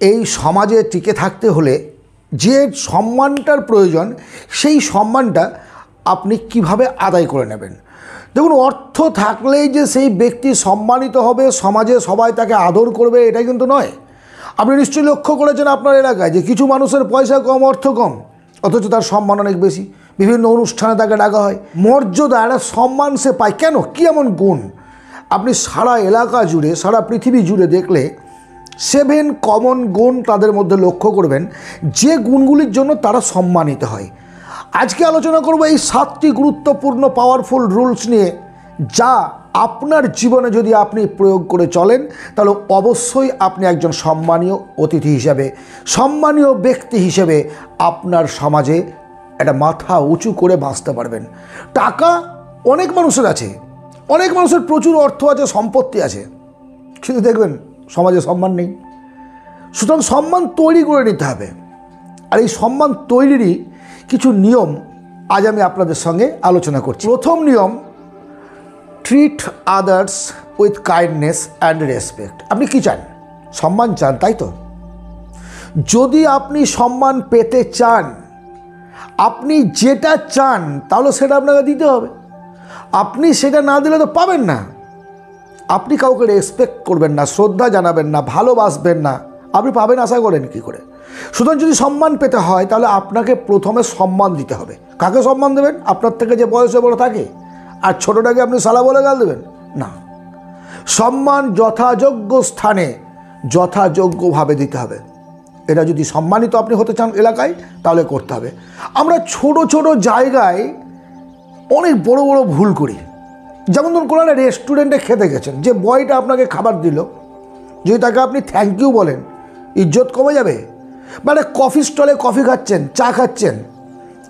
এই সমাজে টিকে থাকতে হলে যে সম্মানটার প্রয়োজন সেই সম্মানটা আপনি কিভাবে আদায় করে নেবেন। দেখুন, অর্থ থাকলেই যে সেই ব্যক্তি সম্মানিত হবে, সমাজে সবাই তাকে আদর করবে, এটা কিন্তু নয়। আপনি নিশ্চয়ই লক্ষ্য করেছেন আপনার এলাকায় যে কিছু মানুষের পয়সা কম, অর্থ কম, অথচ তার সম্মান অনেক বেশি। বিভিন্ন অনুষ্ঠানে তাকে ডাকা হয়, মর্যাদা, একটা সম্মান সে পায়। কেন? কী এমন গুণ? আপনি সারা এলাকা জুড়ে, সারা পৃথিবী জুড়ে দেখলে 7 কমন গুণ তাদের মধ্যে লক্ষ্য করবেন, যে গুণগুলির জন্য তারা সম্মানিত হয়। আজকে আলোচনা করব এই 7টি গুরুত্বপূর্ণ পাওয়ারফুল রুলস নিয়ে, যা আপনার জীবনে যদি আপনি প্রয়োগ করে চলেন তাহলে অবশ্যই আপনি একজন সম্মানীয় অতিথি হিসেবে, সম্মানীয় ব্যক্তি হিসেবে আপনার সমাজে একটা মাথা উঁচু করে বাঁচতে পারবেন। টাকা অনেক মানুষের আছে, অনেক মানুষের প্রচুর অর্থ আছে, সম্পত্তি আছে, কিন্তু দেখবেন সমাজে সম্মান নেই। সুতরাং সম্মান তৈরি করে নিতে হবে। আর এই সম্মান তৈরিরই কিছু নিয়ম আজ আমি আপনাদের সঙ্গে আলোচনা করছি। প্রথম নিয়ম, treat others with kindness and respect. আপনি কি চান? সম্মান চান, তাই তো? যদি আপনি সম্মান পেতে চান, আপনি যেটা চান তাহলে সেটা আপনাকে দিতে হবে। আপনি সেটা না দিলে তো পাবেন না। আপনি কাউকে রেসপেক্ট করবেন না, শ্রদ্ধা জানাবেন না, ভালোবাসবেন না, আপনি পাবেন আশা করেন কী করে? সুতরাং যদি সম্মান পেতে হয় তাহলে আপনাকে প্রথমে সম্মান দিতে হবে। কাকে সম্মান দেবেন? আপনার থেকে যে বয়সে বড় থাকে, আর ছোটোটাকে আপনি সালা বলে গাল দেবেন না। সম্মান যথাযোগ্য স্থানে যথাযোগ্যভাবে দিতে হবে। এটা যদি সম্মানিত আপনি হতে চান এলাকায়, তাহলে করতে হবে। আমরা ছোট ছোট জায়গায় অনেক বড় বড় ভুল করি। যেমন ধরুন, কোনো একটা রেস্টুরেন্টে খেতে গেছেন, যে বয়টা আপনাকে খাবার দিল, যদি তাকে আপনি থ্যাংক ইউ বলেন, ইজ্জত কমে যাবে। মানে কফি স্টলে কফি খাচ্ছেন, চা খাচ্ছেন,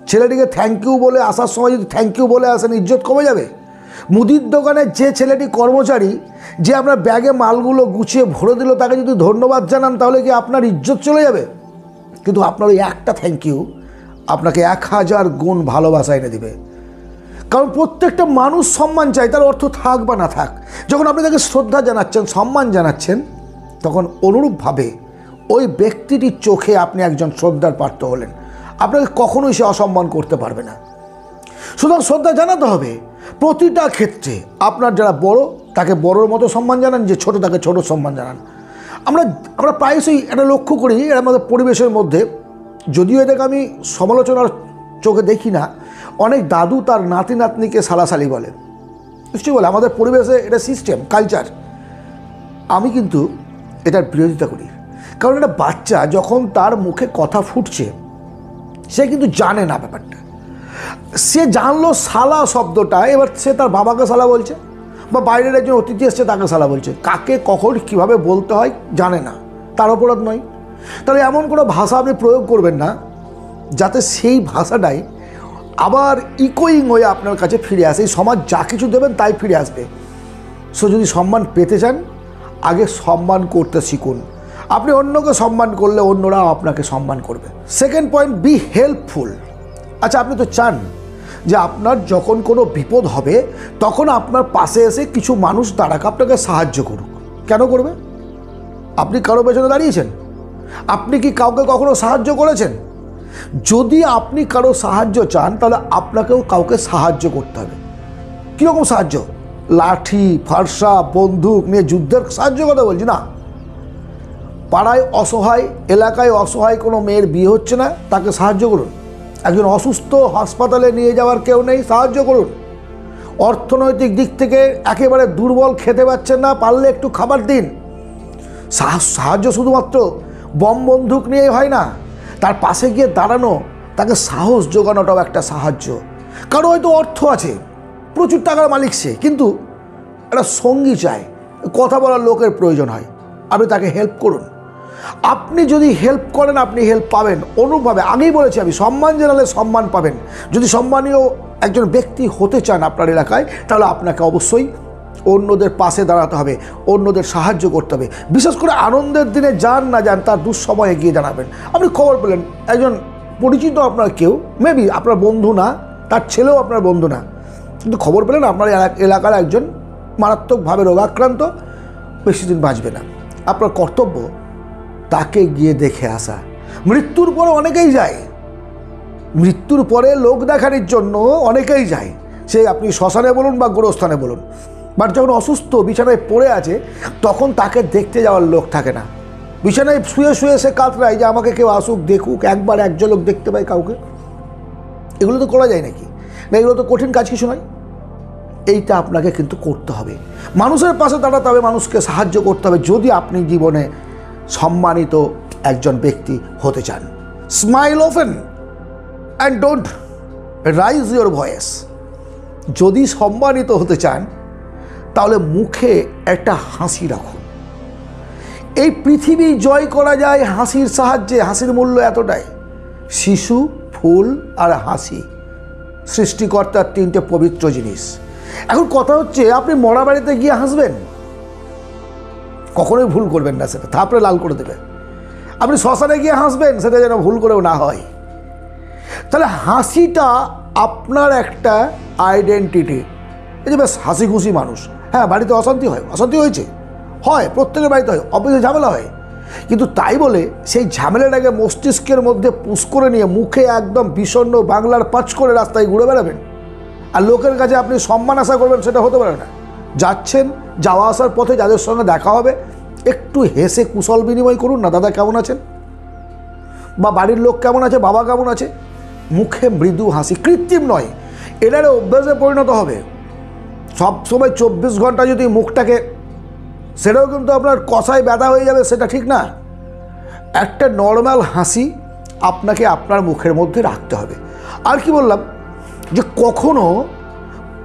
ছেলেটিকে থ্যাংক ইউ বলে আসার সময় যদি থ্যাংক ইউ বলে আসেন, ইজ্জত কমে যাবে। মুদির দোকানে যে ছেলেটি কর্মচারী, যে আপনার ব্যাগে মালগুলো গুছিয়ে ভরে দিল, তাকে যদি ধন্যবাদ জানান, তাহলে কি আপনার ইজ্জত চলে যাবে? কিন্তু আপনার ওই একটা থ্যাংক ইউ আপনাকে 1000 গুণ ভালোবাসা এনে দিবে। কারণ প্রত্যেকটা মানুষ সম্মান চায়, তার অর্থ থাক বা না থাক। যখন আপনি তাকে শ্রদ্ধা জানাচ্ছেন, সম্মান জানাচ্ছেন, তখন অনুরূপভাবে ওই ব্যক্তিটির চোখে আপনি একজন শ্রদ্ধার পাত্র হলেন। আপনাকে কখনোই সে অসম্মান করতে পারবে না। সুতরাং শ্রদ্ধা জানাতে হবে প্রতিটা ক্ষেত্রে। আপনার যারা বড়, তাকে বড়োর মতো সম্মান জানান, যে ছোট, তাকে ছোট সম্মান জানান। আমরা প্রায়শই এটা লক্ষ্য করি আমাদের পরিবেশের মধ্যে, যদিও এটাকে আমি সমালোচনার চোখে দেখি না, অনেক দাদু তার নাতি নাতনিকে সালাসালি বলে, নিশ্চয়ই বলে। আমাদের পরিবেশে এটা সিস্টেম, কালচার। আমি কিন্তু এটার বিরোধিতা করি। কারণ একটা বাচ্চা যখন তার মুখে কথা ফুটছে, সে কিন্তু জানে না ব্যাপারটা। সে জানলো সালা শব্দটা, এবার সে তার বাবাকে সালা বলছে, বা বাইরের একজন অতিথি এসছে তাকে সালা বলছে। কাকে কখন কীভাবে বলতে হয় জানে না, তার অপরাধ নয়। তাহলে এমন কোনো ভাষা আপনি প্রয়োগ করবেন না যাতে সেই ভাষাটাই আবার ইকোয়িং হয়ে আপনার কাছে ফিরে আসে। এই সমাজ যা কিছু দেবেন তাই ফিরে আসবে। সো যদি সম্মান পেতে চান, আগে সম্মান করতে শিখুন। আপনি অন্যকে সম্মান করলে অন্যরাও আপনাকে সম্মান করবে। Second point, be helpful. আচ্ছা, আপনি তো চান যে আপনার যখন কোনো বিপদ হবে তখন আপনার পাশে এসে কিছু মানুষ দাঁড়াক, আপনাকে সাহায্য করুক। কেন করবে? আপনি কারো পেছনে দাঁড়িয়েছেন? আপনি কি কাউকে কখনো সাহায্য করেছেন? যদি আপনি কারো সাহায্য চান, তাহলে আপনাকেও কাউকে সাহায্য করতে হবে। কীরকম সাহায্য? লাঠি, ফারসা, বন্দুক নিয়ে যুদ্ধের সাহায্য কথা বলছি না। পাড়ায় অসহায়, এলাকায় অসহায় কোনো মেয়ের বিয়ে হচ্ছে না, তাকে সাহায্য করুন। একজন অসুস্থ, হাসপাতালে নিয়ে যাওয়ার কেউ নেই, সাহায্য করুন। অর্থনৈতিক দিক থেকে একেবারে দুর্বল, খেতে পাচ্ছেন না, পারলে একটু খাবার দিন। সাহায্য শুধুমাত্র বম বন্দুক নিয়েই হয় না, তার পাশে গিয়ে দাঁড়ানো, তাকে সাহস জোগানোটাও একটা সাহায্য। কারো হয়তো অর্থ আছে, প্রচুর টাকার মালিক সে, কিন্তু একটা সঙ্গী চায়, কথা বলার লোকের প্রয়োজন হয়, আপনি তাকে হেল্প করুন। আপনি যদি হেল্প করেন, আপনি হেল্প পাবেন। অনুরূপভাবে আগেই বলেছি আমি, সম্মান জানালে সম্মান পাবেন। যদি সম্মানীয় একজন ব্যক্তি হতে চান আপনার এলাকায়, তাহলে আপনাকে অবশ্যই অন্যদের পাশে দাঁড়াতে হবে, অন্যদের সাহায্য করতে হবে। বিশেষ করে আনন্দের দিনে যান না যান, তার দুঃসময়ে গিয়ে জানাবেন। আপনি খবর পেলেন একজন পরিচিত আপনার কেউ, মেবি আপনার বন্ধু না, তার ছেলেও আপনার বন্ধু না, কিন্তু খবর পেলেন আপনার এলাকার একজন মারাত্মকভাবে রোগাক্রান্ত, বেশি দিন বাঁচবে না। আপনার কর্তব্য তাকে গিয়ে দেখে আসা। মৃত্যুর পরে অনেকেই যায়, মৃত্যুর পরে লোক দেখানোর জন্য অনেকেই যায়, সে আপনি শ্মশানে বলুন বা গোরস্থানে বলুন। বাট যখন অসুস্থ বিছানায় পড়ে আছে তখন তাকে দেখতে যাওয়ার লোক থাকে না। বিছানায় শুয়ে শুয়ে সে কাতরায় যে আমাকে কেউ আসুক, দেখুক, একবার এক ঝলক দেখতে পায় কাউকে। এগুলো তো করা যায় নাকি? না, এগুলো তো কঠিন কাজ কিছু নয়। এইটা আপনাকে কিন্তু করতে হবে, মানুষের পাশে দাঁড়াতে হবে, মানুষকে সাহায্য করতে হবে যদি আপনি জীবনে সম্মানিত একজন ব্যক্তি হতে চান। Smile open and don't rise your voice. যদি সম্মানিত হতে চান তাহলে মুখে একটা হাসি রাখুন। এই পৃথিবী জয় করা যায় হাসির সাহায্যে। হাসির মূল্য এতটাই। শিশু, ফুল আর হাসি সৃষ্টিকর্তার তিনটে পবিত্র জিনিস। এখন কথা হচ্ছে, আপনি মরা বাড়িতে গিয়ে হাসবেন? কখনোই ভুল করবেন না, সেটা থাপড়ে লাল করে দেবে। আপনি শ্মশানে গিয়ে হাসবেন, সেটা যেন ভুল করেও না হয়। তাহলে হাসিটা আপনার একটা আইডেন্টিটি। এই যে বেশ হাসি খুশি মানুষ, হ্যাঁ বাড়িতে অশান্তি হয়, অশান্তি হয়েছে, হয়, প্রত্যেকের বাড়িতে হয়, অফিসে ঝামেলা হয়, কিন্তু তাই বলে সেই ঝামেলাটাকে মস্তিষ্কের মধ্যে পুশ করে নিয়ে মুখে একদম বিষণ্ণ বাংলার পাঁচ করে রাস্তায় ঘুরে বেড়াবেন আর লোকের কাছে আপনি সম্মান আশা করবেন, সেটা হতে পারে না। যাচ্ছেন, যাওয়া আসার পথে যাদের সঙ্গে দেখা হবে একটু হেসে কুশল বিনিময় করুন না, দাদা কেমন আছেন, বা বাড়ির লোক কেমন আছে, বাবা কেমন আছে। মুখে মৃদু হাসি, কৃত্রিম নয়, এটার অভ্যাসে পরিণত হবে। সবসময় 24 ঘন্টা যদি মুখটাকে, সেটাও কিন্তু আপনার কষায় ব্যথা হয়ে যাবে, সেটা ঠিক না। একটা নর্মাল হাসি আপনাকে আপনার মুখের মধ্যে রাখতে হবে। আর কি বললাম, যে কখনো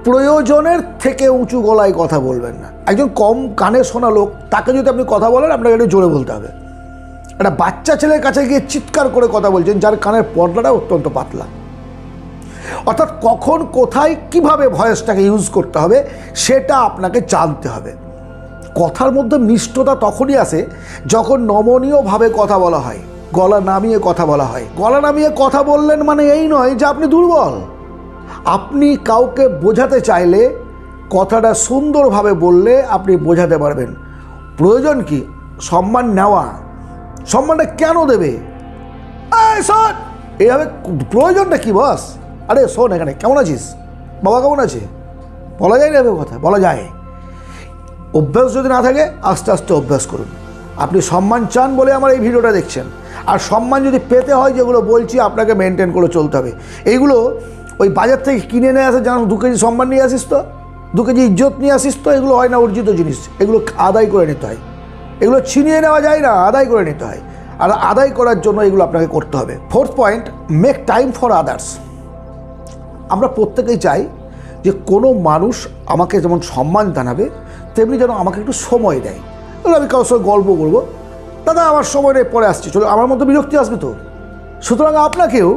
প্রয়োজনের থেকে উঁচু গলায় কথা বলবেন না। একজন কম কানে শোনা লোক, তাকে যদি আপনি কথা বলেন আপনাকে একটু জোরে বলতে হবে। একটা বাচ্চা ছেলের কাছে গিয়ে চিৎকার করে কথা বলছেন যার কানের পর্দাটা অত্যন্ত পাতলা। অর্থাৎ কখন কোথায় কিভাবে ভয়েসটাকে ইউজ করতে হবে সেটা আপনাকে জানতে হবে। কথার মধ্যে মিষ্টতা তখনই আসে যখন নমনীয়ভাবে কথা বলা হয়, গলা নামিয়ে কথা বলা হয়। গলা নামিয়ে কথা বললেন মানে এই নয় যে আপনি দুর্বল। আপনি কাউকে বোঝাতে চাইলে কথাটা সুন্দরভাবে বললে আপনি বোঝাতে পারবেন। প্রয়োজন কি সম্মান নেওয়া, সম্মানটা কেন দেবে, এই শোন, এইভাবে প্রয়োজনটা কি বস, আরে শোন এখানে কেমন আছিস, বাবা কেমন আছে, বলা যায় না এভাবে কথা, বলা যায়। অভ্যাস যদি না থাকে আস্তে আস্তে অভ্যাস করুন। আপনি সম্মান চান বলে আমার এই ভিডিওটা দেখছেন, আর সম্মান যদি পেতে হয় যেগুলো বলছি আপনাকে মেনটেন করে চলতে হবে। এইগুলো ওই বাজার থেকে কিনে নিয়ে আসে, জানো 2 কেজি সম্মান নিয়ে আসিস তো, 2 কেজি ইজ্জত নিয়ে আসিস তো, এগুলো হয় না, অর্জিত জিনিস। এগুলো আদায় করে নিতে হয়, এগুলো ছিনিয়ে নেওয়া যায় না, আদায় করে নিতে হয়। আর আদায় করার জন্য এগুলো আপনাকে করতে হবে। 4th point, make time for others. আমরা প্রত্যেকেই চাই যে কোনো মানুষ আমাকে যেমন সম্মান জানাবে তেমনি যেন আমাকে একটু সময় দেয়। আমি কারোর সঙ্গে গল্প করবো, দাদা আমার সময় নেই, পরে আসছি, চলো, আমার মধ্যে বিরক্তি আসবে তো। সুতরাং আপনাকেও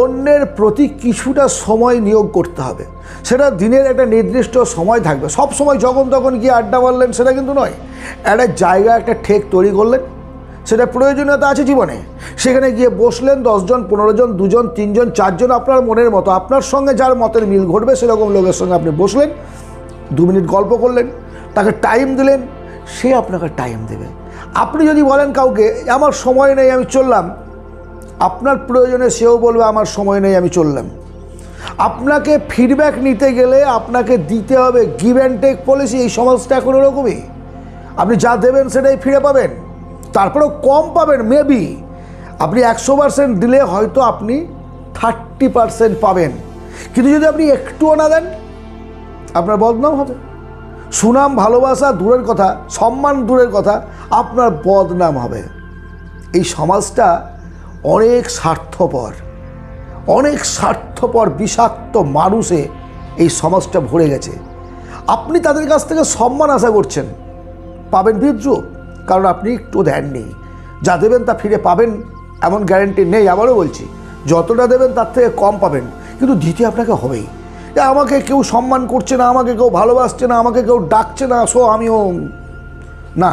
অন্যের প্রতি কিছুটা সময় নিয়োগ করতে হবে। সেটা দিনের একটা নির্দিষ্ট সময় থাকবে, সব সময় যখন তখন গিয়ে আড্ডা মারলেন সেটা কিন্তু নয়। একটা জায়গা, একটা ঠেক তৈরি করলেন, সেটা প্রয়োজনীয়তা আছে জীবনে, সেখানে গিয়ে বসলেন, 10 জন 15 জন 2 জন 3 জন 4 জন আপনার মনের মতো, আপনার সঙ্গে যার মতের মিল ঘটবে সেরকম লোকের সঙ্গে আপনি বসলেন, 2 মিনিট গল্প করলেন, তাকে টাইম দিলেন, সে আপনাকে টাইম দেবে। আপনি যদি বলেন কাউকে আমার সময় নেই আমি চললাম, আপনার প্রয়োজনে সেও বলবে আমার সময় নেই আমি চললাম। আপনাকে ফিডব্যাক নিতে গেলে আপনাকে দিতে হবে, গিভ অ্যান্ড টেক পলিসি। এই সমাজটা এখন ওরকমই, আপনি যা দেবেন সেটাই ফিরে পাবেন, তারপরেও কম পাবেন। মেবি আপনি 100% দিলে হয়তো আপনি 30% পাবেন, কিন্তু যদি আপনি একটুও না দেন আপনার বদনাম হবে। সুনাম ভালোবাসা দূরের কথা, সম্মান দূরের কথা, আপনার বদনাম হবে। এই সমাজটা অনেক স্বার্থপর, অনেক স্বার্থপর বিষাক্ত মানুষে এই সমাজটা ভরে গেছে। আপনি তাদের কাছ থেকে সম্মান আশা করছেন, পাবেন বিদ্রুপ, কারণ আপনি একটু দেননি। যা দেবেন তা ফিরে পাবেন এমন গ্যারেন্টি নেই। আবারও বলছি, যতটা দেবেন তার থেকে কম পাবেন, কিন্তু দিতে আপনাকে হবেই। আমাকে কেউ সম্মান করছে না, আমাকে কেউ ভালোবাসছে না, আমাকে কেউ ডাকছে না, সো আমিও না।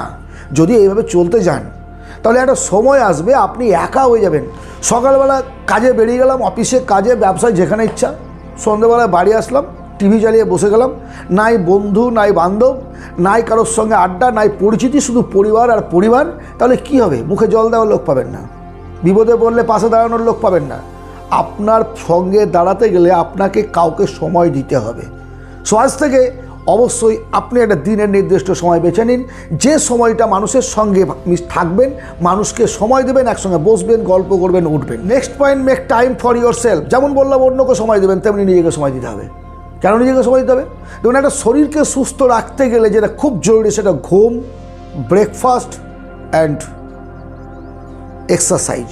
যদি এইভাবে চলতে যান তাহলে একটা সময় আসবে আপনি একা হয়ে যাবেন। সকালবেলা কাজে বেরিয়ে গেলাম, অফিসে কাজে, ব্যবসায়, যেখানে ইচ্ছা, সন্ধ্যেবেলায় বাড়ি আসলাম, টিভি চালিয়ে বসে গেলাম, নাই বন্ধু নাই বান্ধব, নাই কারোর সঙ্গে আড্ডা, নাই পরিচিতি, শুধু পরিবার আর পরিবার, তাহলে কি হবে? মুখে জল দেওয়ার লোক পাবেন না, বিপদে পড়লে পাশে দাঁড়ানোর লোক পাবেন না। আপনার সঙ্গে দাঁড়াতে গেলে আপনাকে কাউকে সময় দিতে হবে। সো আজ থেকে অবশ্যই আপনি একটা দিনের নির্দিষ্ট সময় বেছে নিন, যে সময়টা মানুষের সঙ্গে থাকবেন, মানুষকে সময় দেবেন, একসঙ্গে বসবেন, গল্প করবেন, উঠবেন। Next point, make time for your self. যেমন বললাম অন্যকে সময় দেবেন, তেমনি নিজেকে সময় দিতে হবে। কেন নিজেকে সময় দিতে হবে? দেখুন, একটা শরীরকে সুস্থ রাখতে গেলে যেটা খুব জরুরি সেটা ঘুম, ব্রেকফাস্ট অ্যান্ড এক্সারসাইজ।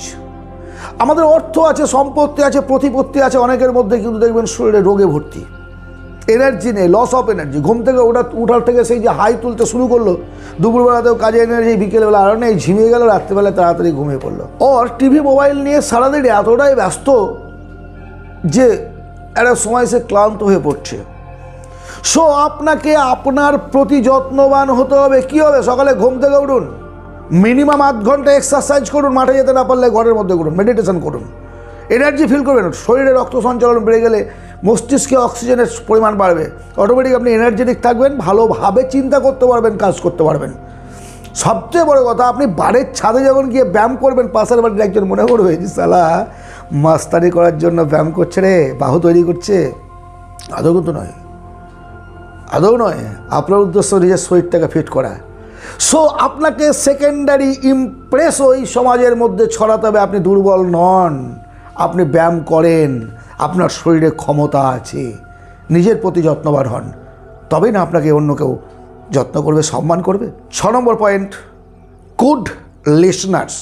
আমাদের অর্থ আছে, সম্পত্তি আছে, প্রতিপত্তি আছে অনেকের মধ্যে, কিন্তু দেখবেন শরীরে রোগে ভর্তি, এনার্জি নেই, লস অফ এনার্জি। ঘুম থেকে ওঠার থেকে সেই যে হাই তুলতে শুরু করলো, দুপুরবেলাতেও কাজে এনার্জি, বিকেলবেলা আরও নেই, ঝিমিয়ে গেল, রাত্রিবেলা তাড়াতাড়ি ঘুমিয়ে পড়লো। ওর টিভি মোবাইল নিয়ে সারাদিন এতটাই ব্যস্ত যে একটা সময় সে ক্লান্ত হয়ে পড়ছে। সো আপনাকে আপনার প্রতি যত্নবান হতে হবে। কী হবে? সকালে ঘুম থেকে উঠুন, মিনিমাম 8 ঘন্টা এক্সারসাইজ করুন, মাঠে যেতে না পারলে ঘরের মধ্যে করুন, মেডিটেশন করুন, এনার্জি ফিল করবেন। শরীরে রক্ত সঞ্চালন বেড়ে গেলে মস্তিষ্কে অক্সিজেনের পরিমাণ বাড়বে, অটোমেটিক আপনি এনার্জেটিক থাকবেন, ভালোভাবে চিন্তা করতে পারবেন, কাজ করতে পারবেন। সবচেয়ে বড় কথা, আপনি বাড়ির ছাদে যখন গিয়ে ব্যায়াম করবেন, পাশের বাড়ির একজন মনে করবে যে সালা মাস্তানি করার জন্য ব্যায়াম করছে রে, বাহু তৈরি করছে। আদৌ কিন্তু নয়, আদৌ নয়। আপনার উদ্দেশ্য নিজের শরীরটাকে ফিট করা। সো আপনাকে সেকেন্ডারি ইমপ্রেস ওই সমাজের মধ্যে ছড়াতে হবে আপনি দুর্বল নন, আপনি ব্যায়াম করেন, আপনার শরীরে ক্ষমতা আছে। নিজের প্রতি যত্নবান হন, তবেই না আপনাকে অন্য কেউ যত্ন করবে, সম্মান করবে। 6 নম্বর পয়েন্ট, গুড লিসনার্স।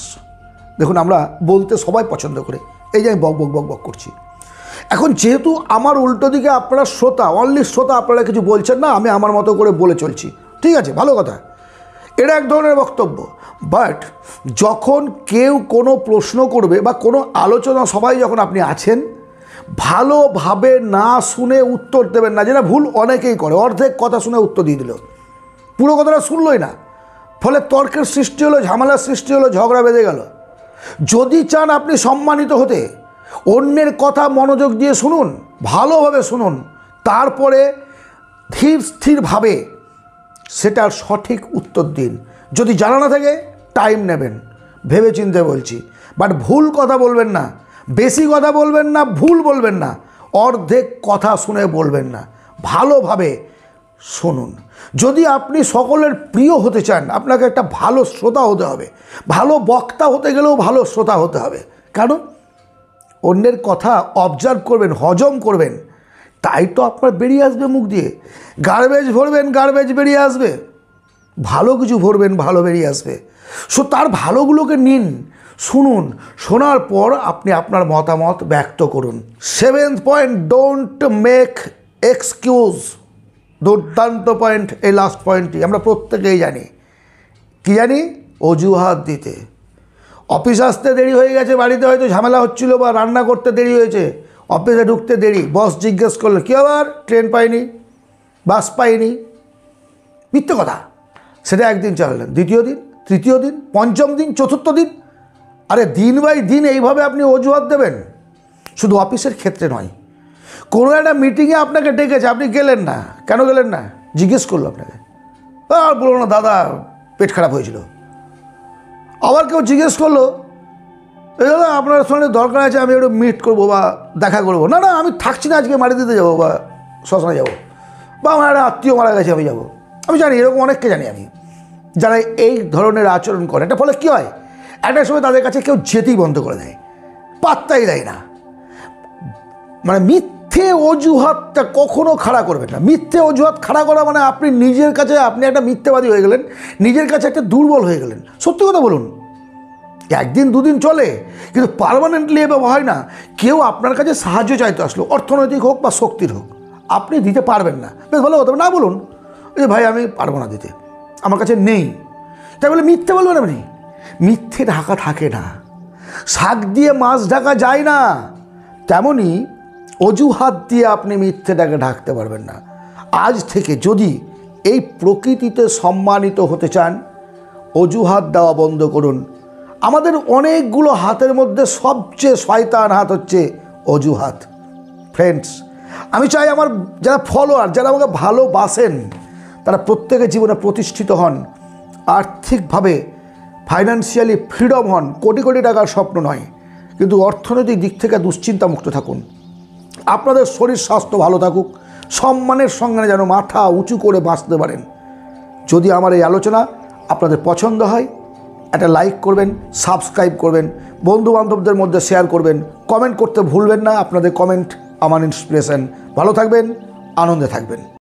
দেখুন, আমরা বলতে সবাই পছন্দ করে, এই যে আমি বক বক বক বক করছি। এখন যেহেতু আমার উল্টো দিকে আপনারা শ্রোতা, অনলি শ্রোতা, আপনারা কিছু বলছেন না, আমি আমার মতো করে বলে চলছি, ঠিক আছে, ভালো কথা, এটা এক ধরনের বক্তব্য। বাট যখন কেউ কোনো প্রশ্ন করবে বা কোনো আলোচনা সবাই যখন আপনি আছেন, ভালোভাবে না শুনে উত্তর দেবেন না, যেটা ভুল অনেকেই করে। অর্ধেক কথা শুনে উত্তর দিয়ে দিল, পুরো কথাটা শুনলই না, ফলে তর্কের সৃষ্টি হলো, ঝামেলার সৃষ্টি হলো, ঝগড়া বেঁধে গেল। যদি চান আপনি সম্মানিত হতে, অন্যের কথা মনোযোগ দিয়ে শুনুন, ভালোভাবে শুনুন, তারপরে ধীর স্থিরভাবে সেটার সঠিক উত্তর দিন। যদি জানা না থাকে টাইম নেবেন, ভেবে চিন্তে বলছি, বাট ভুল কথা বলবেন না, বেশি কথা বলবেন না, ভুল বলবেন না, অর্ধেক কথা শুনে বলবেন না, ভালোভাবে শুনুন। যদি আপনি সকলের প্রিয় হতে চান, আপনাকে একটা ভালো শ্রোতা হতে হবে। ভালো বক্তা হতে গেলেও ভালো শ্রোতা হতে হবে। কেন? অন্যের কথা অবজার্ভ করবেন, হজম করবেন, তাই তো আপনার বেরিয়ে আসবে মুখ দিয়ে। গার্বেজ ভরবেন, গার্বেজ বেরিয়ে আসবে, ভালো কিছু ভরবেন, ভালো বেরিয়ে আসবে। সো তার ভালোগুলোকে নিন, শুনুন, শোনার পর আপনি আপনার মতামত ব্যক্ত করুন। 7th point, don't make excuse. দুর্দান্ত পয়েন্ট এই লাস্ট পয়েন্টটি, আমরা প্রত্যেকেই জানি। কি জানি? অজুহাত দিতে। অফিস আসতে দেরি হয়ে গেছে, বাড়িতে হয়তো ঝামেলা হচ্ছিল, বা রান্না করতে দেরি হয়েছে, অফিসে ঢুকতে দেরি, বস জিজ্ঞেস করলো কী আবার ট্রেন পাইনি, বাস পাইনি, মিথ্যে কথা। সেটা একদিন চালালেন, দ্বিতীয় দিন, তৃতীয় দিন, পঞ্চম দিন, চতুর্থ দিন। আরে দিন বাই দিন এইভাবে আপনি অজুহাত দেবেন? শুধু অফিসের ক্ষেত্রে নয়, কোনো একটা মিটিংয়ে আপনাকে ডেকেছে, আপনি গেলেন না, কেন গেলেন না? জিজ্ঞেস করলো আপনাকে, আর বললো না দাদা পেট খারাপ হয়েছিল। আবার কেউ জিজ্ঞেস করলো, এই দাদা আপনার সঙ্গে দরকার আছে, আমি একটু মিট করবো বা দেখা করবো। না না, আমি থাকছি না, আজকে মারি দিতে যাবো বা শ্মশানে যাবো, বা আমার একটা আত্মীয় মারা গেছে, আমি যাবো। আমি জানি, এরকম অনেককে জানি আমি, যারা এই ধরনের আচরণ করে। এটা ফলে কী হয়, একটা সময় তাদের কাছে কেউ যেতেই বন্ধ করে দেয়, পাত্তাই দেয় না। মানে মিথ্যে অজুহাতটা কখনো খাড়া করবেন না। মিথ্যে অজুহাত খাড়া করা মানে আপনি নিজের কাছে, আপনি একটা মিথ্যেবাদী হয়ে গেলেন, নিজের কাছে একটা দুর্বল হয়ে গেলেন। সত্যি কথা বলুন, একদিন দুদিন চলে, কিন্তু পার্মানেন্টলি এভাবে হয় না। কেউ আপনার কাছে সাহায্য চাইতে আসলো, অর্থনৈতিক হোক বা শক্তির হোক, আপনি দিতে পারবেন না, বেশ ভালো কথা না বলুন যে ভাই আমি পারবো না দিতে, আমার কাছে নেই, তাই বলে মিথ্যে বলবেন আপনি? মিথ্যে ঢাকা থাকে না, শাক দিয়ে মাছ ঢাকা যায় না, তেমনি অজুহাত দিয়ে আপনি মিথ্যেটাকে ঢাকতে পারবেন না। আজ থেকে যদি এই প্রকৃতিতে সম্মানিত হতে চান, অজুহাত দেওয়া বন্ধ করুন। আমাদের অনেকগুলো হাতের মধ্যে সবচেয়ে শয়তান হাত হচ্ছে অজুহাত। ফ্রেন্ডস, আমি চাই আমার যারা ফলোয়ার, যারা আমাকে ভালোবাসেন, তারা প্রত্যেকের জীবনে প্রতিষ্ঠিত হন, আর্থিকভাবে ফাইন্যান্সিয়ালি ফ্রিডম হন। কোটি কোটি টাকার স্বপ্ন নয়, কিন্তু অর্থনৈতিক দিক থেকে দুশ্চিন্তামুক্ত থাকুন। আপনাদের শরীর স্বাস্থ্য ভালো থাকুক, সম্মানের সঙ্গে যেন মাথা উঁচু করে বাঁচতে পারেন। যদি আমার এই আলোচনা আপনাদের পছন্দ হয়, একটা লাইক করবেন, সাবস্ক্রাইব করবেন, বন্ধুবান্ধবদের মধ্যে শেয়ার করবেন, কমেন্ট করতে ভুলবেন না। আপনাদের কমেন্ট আমার ইন্সপিরেশন। ভালো থাকবেন, আনন্দে থাকবেন।